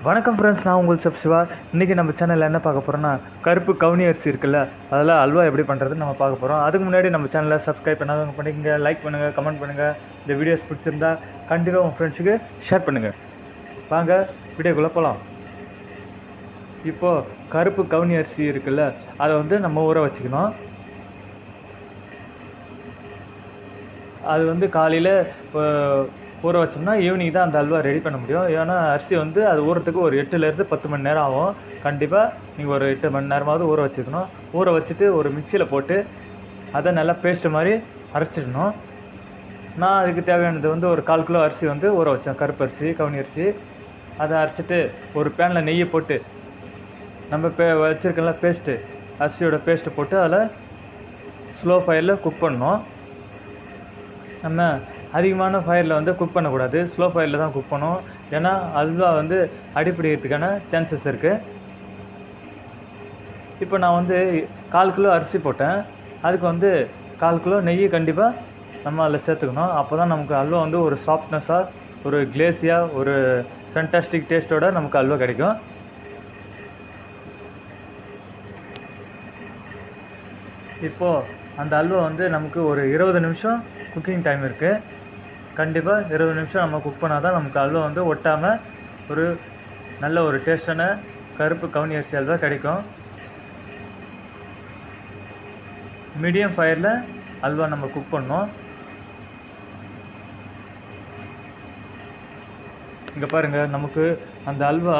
வணக்கம் ஃப்ரெண்ட்ஸ், நான் உங்கள் செஃப் சிவா. இன்றைக்கி நம்ம சேனலில் என்ன பார்க்க போகிறோன்னா, கருப்பு கவுனி அரிசி இருக்குல்ல, அதில் அல்வா எப்படி பண்ணுறதுன்னு நம்ம பார்க்க போகிறோம். அதுக்கு முன்னாடி நம்ம சேனலை சப்ஸ்கிரைப் பண்ணாதவங்க பண்ணிக்கங்க, லைக் பண்ணுங்கள், கமெண்ட் பண்ணுங்கள். இந்த வீடியோஸ் பிடிச்சிருந்தா கண்டிப்பாக உங்கள் ஃப்ரெண்ட்ஸுக்கு ஷேர் பண்ணுங்கள். வாங்க வீடியோக்குள்ளே போகலாம். இப்போது கருப்பு கவுனி அரிசி இருக்குல்ல, அதை வந்து நம்ம ஊற வச்சுக்கணும். அது வந்து காலையில் ஊற வச்சோம்னா ஈவினிங் தான் அந்த அல்வா ரெடி பண்ண முடியும். ஏன்னா அரிசி வந்து அது ஊறத்துக்கு ஒரு 8லேருந்து 10 மணி நேரம் ஆகும். கண்டிப்பாக நீங்கள் ஒரு 8 மணி நேரமாவது ஊற வச்சுக்கணும். ஊற வச்சுட்டு ஒரு மிக்சியில் போட்டு அதை நல்லா பேஸ்ட்டு மாதிரி அரைச்சிடணும். நான் அதுக்கு தேவையானது வந்து ஒரு 1/4 கிலோ அரிசி வந்து ஊற வச்சேன், கருப்பு அரிசி கவுனி அரிசி. அதை அரைச்சிட்டு ஒரு பேனில் நெய்யை போட்டு நம்ம வச்சுருக்கல பேஸ்ட்டு, அரிசியோட பேஸ்ட்டு போட்டு அதில் ஸ்லோ ஃபயரில் குக் பண்ணணும். நம்ம அதிகமான ஃபயரில் வந்து குக் பண்ணக்கூடாது, ஸ்லோ ஃபயரில் தான் குக் பண்ணணும். ஏன்னா அல்வா வந்து அடிப்பிடிக்கிறதுக்கான சான்சஸ் இருக்குது. இப்போ நான் வந்து 1/4 கிலோ அரிசி போட்டேன். அதுக்கு வந்து 1/4 கிலோ நெய் கண்டிப்பாக நம்ம அதில் சேர்த்துக்கணும். அப்போ தான் நமக்கு அல்வா வந்து ஒரு சாஃப்ட்னஸாக, ஒரு கிளேஸியாக, ஒரு ஃபேண்டாஸ்டிக் டேஸ்ட்டோட நமக்கு அல்வா கிடைக்கும். இப்போது அந்த அல்வா வந்து நமக்கு ஒரு 20 நிமிஷம் குக்கிங் டைம் இருக்குது. கண்டிப்பாக 20 நிமிஷம் நம்ம குக் பண்ணால் தான் நமக்கு அல்வா வந்து ஒட்டாமல் ஒரு நல்ல ஒரு டேஸ்டான கருப்பு கவுனி அரிசி அல்வா கிடைக்கும். மீடியம் ஃபயரில் அல்வா நம்ம குக் பண்ணோம். இங்கே பாருங்கள், நமக்கு அந்த அல்வா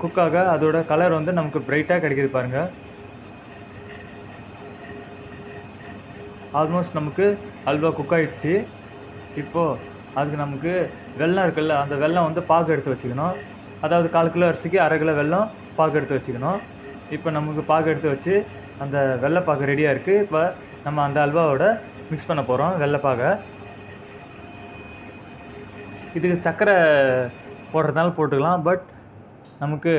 குக்காக அதோட கலர் வந்து நமக்கு பிரைட்டாக கிடைக்கிது பாருங்கள். ஆல்மோஸ்ட் நமக்கு அல்வா குக் ஆகிடுச்சு. இப்போது அதுக்கு நமக்கு வெல்லம் இருக்குல்ல, அந்த வெல்லம் வந்து பாகு எடுத்து வச்சுக்கணும். அதாவது 1/4 கிலோ அரிசிக்கு 1/2 கிலோ வெல்லம் பாகு எடுத்து வச்சுக்கணும். இப்போ நமக்கு பாகு எடுத்து வச்சு அந்த வெள்ளைப்பாகு ரெடியாக இருக்குது. இப்போ நம்ம அந்த அல்வாவோட மிக்ஸ் பண்ண போகிறோம் வெள்ளைப்பாகை. இதுக்கு சர்க்கரை போடுறதுனால போட்டுக்கலாம், பட் நமக்கு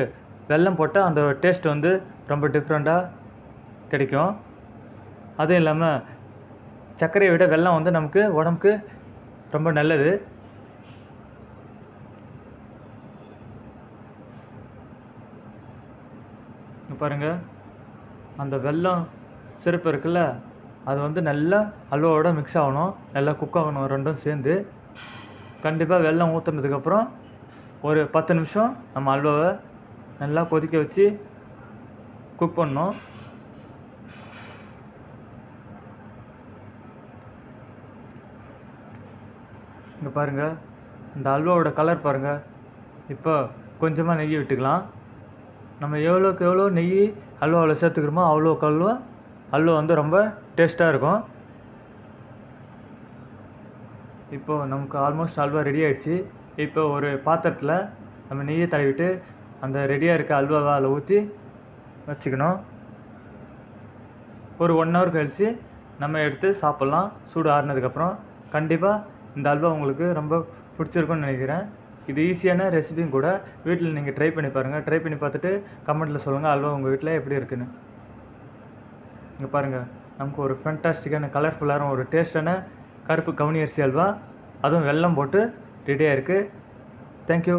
வெல்லம் போட்டால் அந்த டேஸ்ட் வந்து ரொம்ப டிஃப்ரெண்ட்டாக கிடைக்கும். அதுவும் இல்லாமல் சர்க்கரையை விட வெல்லம் வந்து நமக்கு உடம்புக்கு ரொம்ப நல்லது. பாருங்கள், அந்த வெல்லம் சிறப்பு இருக்குல்ல, அது வந்து நல்லா அல்வாவோட மிக்ஸ் ஆகணும், நல்லா குக் ஆகணும் ரெண்டும் சேர்ந்து. கண்டிப்பாக வெல்லம் ஊற்றுனதுக்கப்புறம் ஒரு 10 நிமிஷம் நம்ம அல்வாவை நல்லா கொதிக்க வச்சு குக் பண்ணணும். இங்கே பாருங்கள், இந்த அல்வாவோட கலர் பாருங்கள். இப்போ கொஞ்சமாக நெய் விட்டுக்கலாம். நம்ம எவ்வளோக்கு எவ்வளோ நெய் அல்வாவில் சேர்த்துக்கிறோமோ அவ்வளோக்கு அல்வா வந்து ரொம்ப டேஸ்ட்டாக இருக்கும். இப்போது நமக்கு ஆல்மோஸ்ட் அல்வா ரெடி ஆகிடுச்சு. இப்போ ஒரு பாத்திரத்தில் நம்ம நெய்யை தடவிட்டு அந்த ரெடியாக இருக்க அல்வாவை அதில் ஊற்றி வச்சுக்கணும். ஒரு 1 ஹவர் கழித்து நம்ம எடுத்து சாப்பிட்லாம், சூடு ஆறுனதுக்கப்புறம். கண்டிப்பாக இந்த அல்வா உங்களுக்கு ரொம்ப பிடிச்சிருக்குன்னு நினைக்கிறேன். இது ஈஸியான ரெசிபியும் கூட. வீட்டில் நீங்கள் ட்ரை பண்ணி பாருங்கள். ட்ரை பண்ணி பார்த்துட்டு கமெண்ட்டில் சொல்லுங்கள் அல்வா உங்கள் வீட்டில் எப்படி இருக்குன்னு. இங்கே பாருங்கள், நமக்கு ஒரு ஃபேண்டாஸ்டிக்கான கலர்ஃபுல்லான ஒரு டேஸ்டான கருப்பு கவுனி அரிசி அல்வா, அதுவும் வெல்லம் போட்டு ரெடியாக இருக்குது. தேங்க்யூ.